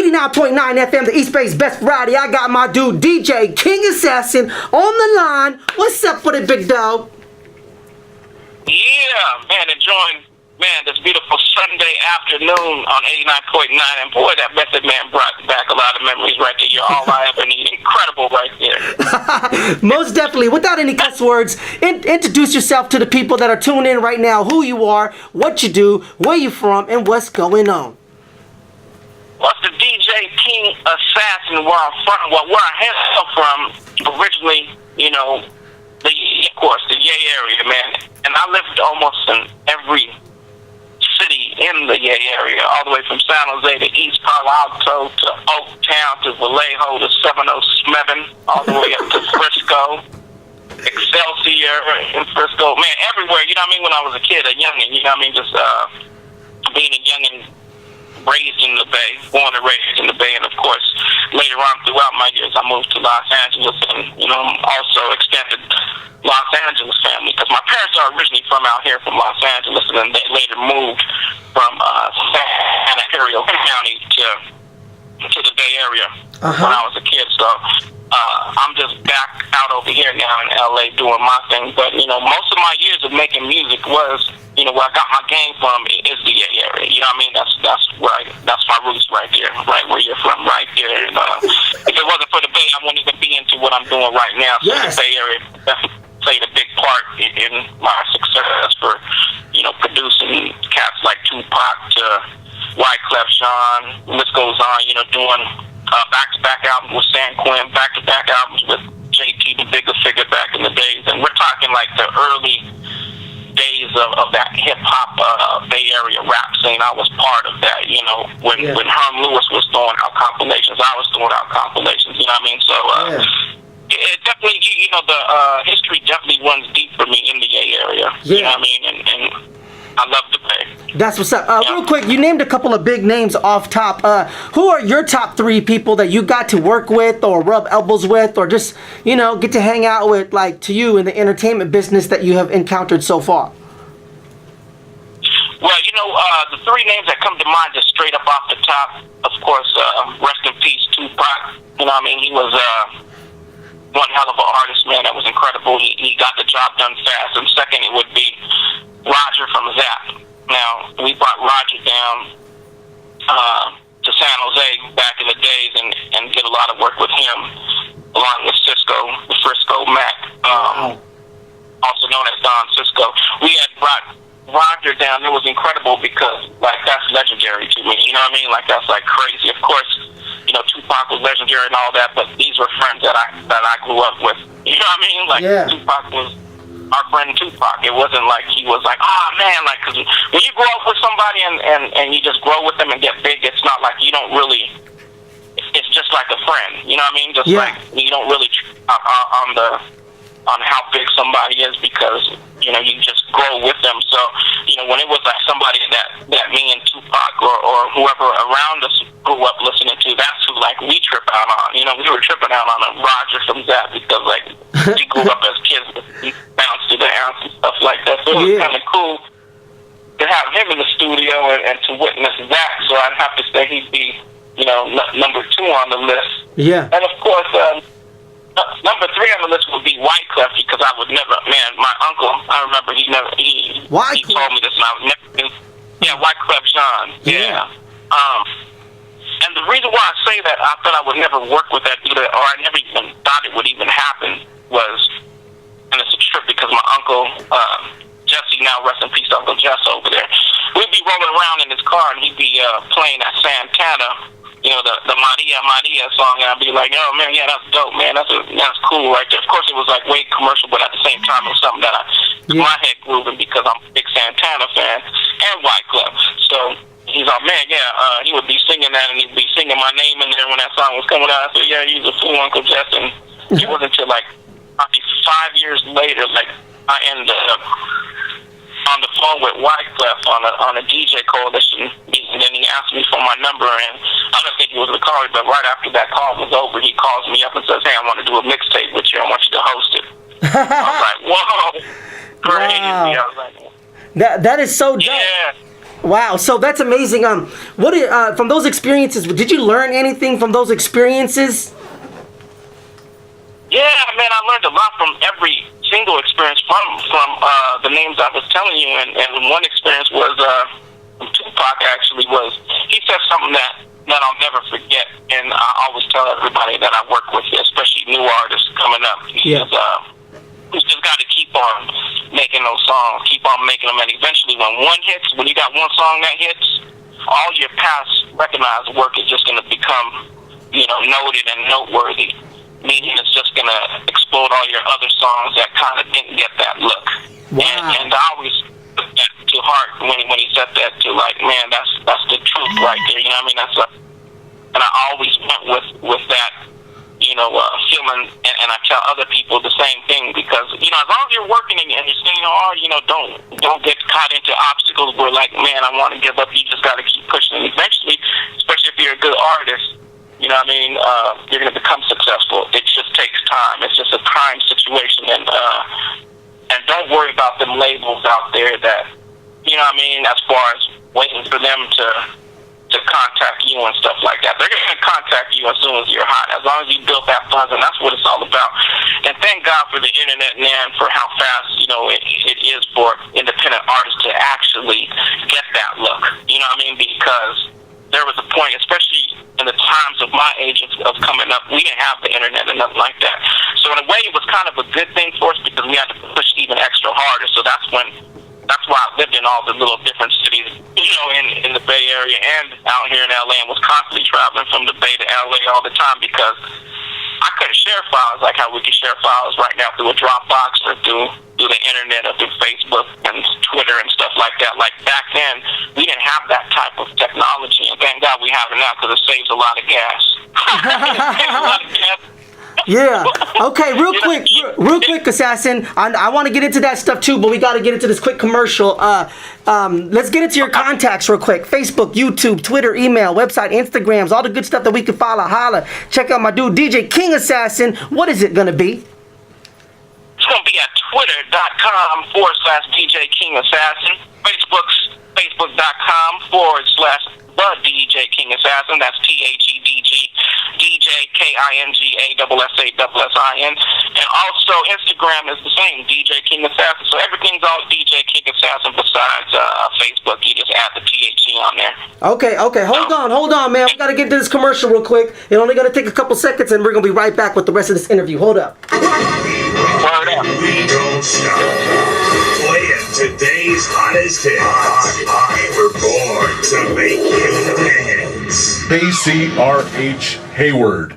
89.9 FM, the East Bay's best variety. I got my dude DJ King Assassin on the line. What's up for the big dog? Yeah, man, enjoying, this beautiful Sunday afternoon on 89.9. And boy, that Method Man brought back a lot of memories right there. You're all I ever need. Incredible right there. Most definitely. Without any cuss words, introduce yourself to the people that are tuning in right now, who you are, what you do, where you from, and what's going on. What's the DJ King Assassin where I'm from? Well, where I hail from, originally, of course, the Yay area, man. And I lived almost in every city in the Yay area, all the way from San Jose to East Palo Alto to Oaktown to Vallejo to 70 all the way up to Frisco, Excelsior in Frisco. Man, everywhere, you know what I mean? When I was a kid, a youngin', you know what I mean? Just being a youngin'. Raised in the Bay, born and raised in the Bay, and of course, later on throughout my years, I moved to Los Angeles, and also extended Los Angeles family because my parents are originally from out here, from Los Angeles, and then they later moved from San Antonio County to the Bay Area when I was a kid. So I'm just back out over here now in LA doing my thing. But most of my years of making music was. Where I got my game from is the Bay Area. You know what I mean? That's my roots right there, right where you're from, right there. And, if it wasn't for the Bay, I wouldn't even be into what I'm doing right now. So yes. The Bay Area definitely played a big part in my success for, producing cats like Tupac to Wyclef Jean. The list goes on. Doing back-to-back albums with San Quinn, back-to-back albums with JT, the bigger figure back in the days, and we're talking like the early days of that hip-hop Bay Area rap scene. I was part of that, when Herm Lewis was throwing out compilations, I was throwing out compilations, you know what I mean? So it definitely, the history definitely runs deep for me in the Bay Area, you know what I mean? And I love the Bay. That's what's up. Real quick, you named a couple of big names off top. Who are your top three people that you got to work with or rub elbows with or just, get to hang out with, like, to you in the entertainment business that you have encountered so far? Well, the three names that come to mind just straight up off the top, of course, rest in peace, Tupac. You know what I mean? He was one hell of an artist, man. That was incredible. He got the job done fast. And second, it would be Roger from Zap. Now, we brought Roger down to San Jose back in the days and did a lot of work with him, along with Cisco, the Frisco Mac, also known as Don Cisco. We had brought Roger down. It was incredible because, that's legendary to me. You know what I mean? That's crazy. Of course, Tupac was legendary and all that, but these were friends that I grew up with. You know what I mean? Tupac was our friend Tupac. It wasn't like he was like, man, because when you grow up with somebody and you just grow with them and get big, it's not like you don't really, it's just like a friend. You know what I mean? Just like you don't really on how big somebody is because, you just grow with them. So, when it was like somebody that me and Tupac or whoever around us grew up listening to, that's who we trip out on. We were tripping out on a Roger from that because we grew up as kids, we bounced to the ounce and stuff like that. So it was kind of cool to have him in the studio and to witness that. So I'd have to say he'd be, number 2 on the list. Yeah. And of course, number 3 on the list would be Wyclef because I would never, my uncle, I remember he told me this and I would never, Wyclef Jean, and the reason why I say that I thought I would never work with that dude, or I never even thought it would even happen was, and it's a trip because my uncle, Jesse, now rest in peace, Uncle Jess over there, we'd be rolling around in his car and he'd be playing that Santana, the Maria Maria song, and I'd be like, oh man, that's dope, man, that's cool right there. Of course it was way commercial, but at the same time it was something that my head grooving because I'm a big Santana fan and Wyclef. So he's like, man, he would be singing that and he'd be singing my name in there when that song was coming out. I said, he's a fool, Uncle Jess. And it wasn't until probably 5 years later, I ended up on the phone with Wyclef on a DJ coalition meeting, and then he asked me for my number, and I don't think he was going to call me, but right after that call was over, he calls me up and says, hey, I want to do a mixtape with you. I want you to host it. I was like, whoa, crazy. Wow. I was like, that is so dope. Yeah. Wow, so that's amazing. From those experiences, did you learn anything from those experiences? Yeah, man, I learned a lot from every single experience from the names I was telling you, and one experience was from Tupac. Actually, was he said something that I'll never forget, and I always tell everybody that I work with, especially new artists coming up. He says, "You just got to keep on making those songs, keep on making them, and eventually, when you got one song that hits, all your past recognized work is just going to become, noted and noteworthy." Meaning it's just going to explode all your other songs that kind of didn't get that look. Wow. And I always took that to heart when he said that, to like, man, that's the truth right there. You know what I mean? And I always went with that, feeling, and I tell other people the same thing, because, as long as you're working and you're staying hard, don't get caught into obstacles where, like, man, I want to give up. You just got to keep pushing. And eventually, especially if you're a good artist, you're going to become successful. It just takes time. It's just a time situation, and don't worry about them labels out there that, as far as waiting for them to contact you and stuff like that. They're going to contact you as soon as you're hot, as long as you build that buzz, and that's what it's all about. And thank God for the internet, man, for how fast, it is for independent artists to actually get that look. You know what I mean? Because there was a point, especially in the times of my age of coming up, we didn't have the internet and nothing like that. So in a way, it was kind of a good thing for us, because we had to push even extra harder. So that's why I lived in all the little different cities, in the Bay Area and out here in LA, and was constantly traveling from the Bay to LA all the time, because I couldn't share files like how we can share files right now through a Dropbox or through the internet or through Facebook and Twitter and stuff like that. Like back then, we didn't have that type of technology, and thank God we have it now, because it saves a lot of gas. Yeah. Okay, real quick, Assassin. I want to get into that stuff too, but we got to get into this quick commercial. Let's get into your contacts real quick. Facebook, YouTube, Twitter, email, website, Instagrams, all the good stuff that we can follow. Holla. Check out my dude, DJ King Assassin. What is it going to be? It's going to be at twitter.com/DJ King Assassin. Facebook.com/the DJ King Assassin. That's THEDG DJ KINGASSASSIN. And also Instagram is the same, DJ King Assassin. So everything's all DJ King Assassin besides Facebook. You just add the THC on there. Okay. Hold on, man. We got to get to this commercial real quick. It's only going to take a couple seconds, and we're going to be right back with the rest of this interview. Hold up. Word up. We don't stop. Playing today's hottest hits. We're born to make you dance. KCRH Hayward.